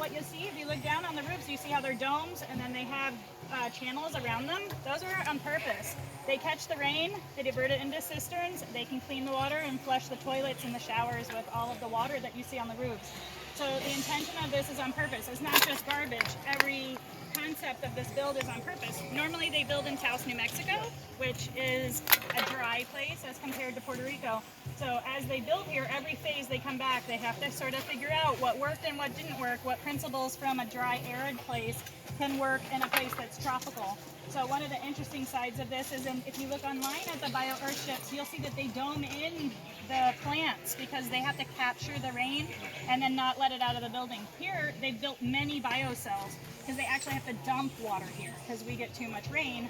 what you'll see, if you look down on the roofs, you see how they're domes and then they have channels around them. Those are on purpose. They catch the rain, they divert it into cisterns, they can clean the water and flush the toilets and the showers with all of the water that you see on the roofs. So the intention of this is on purpose. It's not just garbage. Every concept of this build is on purpose. Normally they build in Taos, New Mexico, which is a dry place as compared to Puerto Rico. So as they build here, every phase they come back, they have to sort of figure out what worked and what didn't work, what principles from a dry, arid place can work in a place that's tropical. So one of the interesting sides of this is if you look online at the bio EarthShips, you'll see that they dome in the plants because they have to capture the rain and then not let it out of the building. Here, they've built many biocells because they actually have to dump water here because we get too much rain.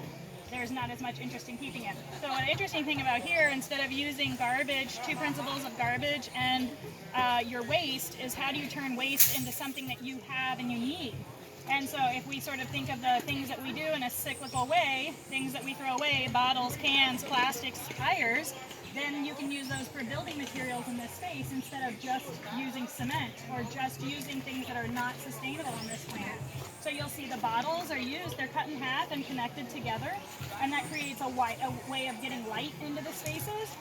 There's not as much interest in keeping it. So an interesting thing about here, instead of using garbage, two principles of garbage and your waste is how do you turn waste into something that you have and you need? And so if we sort of think of the things that we do in a cyclical way, things that we throw away, bottles, cans, plastics, tires, then you can use those for building materials in this space instead of just using cement or just using things that are not sustainable in this plant. So you'll see the bottles are used, they're cut in half and connected together, and that creates a way of getting light into the spaces.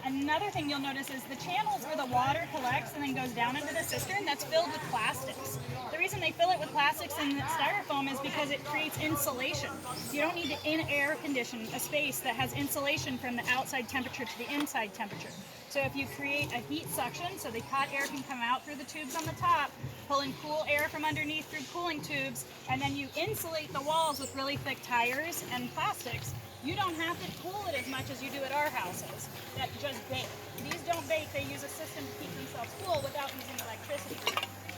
Another thing you'll notice is the channels where the water collects and then goes down into the cistern, that's filled with plastics. The reason they fill it with plastics and styrofoam is because it creates insulation. You don't need to air condition a space that has insulation from the outside temperature to the inside temperature. So if you create a heat suction, so the hot air can come out through the tubes on the top, pull in cool air from underneath through cooling tubes, and then you insulate the walls with really thick tires and plastics, you don't have to cool it as much as you do at our houses that just bake. These don't bake, they use a system to keep themselves cool without using electricity.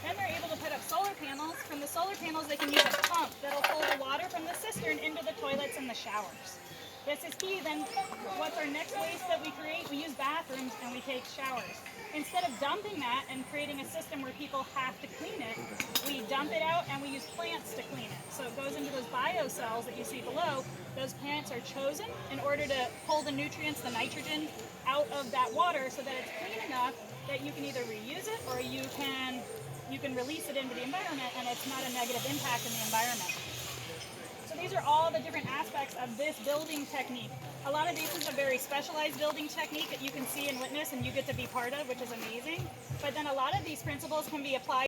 Then they're able to put up solar panels. From the solar panels they can use a pump that'll pull the water from the cistern into the toilets and the showers. This is key. Then what's our next waste that we create? We use bathrooms and we take showers. Instead of dumping that and creating a system where people have to clean it, we dump it out and we use plants to clean it. So it goes into those biocells that you see below. Those plants are chosen in order to pull the nutrients, the nitrogen, out of that water so that it's clean enough that you can either reuse it or you can release it into the environment and it's not a negative impact in the environment. So these are all the different aspects of this building technique. A lot of these is a very specialized building technique that you can see and witness and you get to be part of, which is amazing. But then a lot of these principles can be applied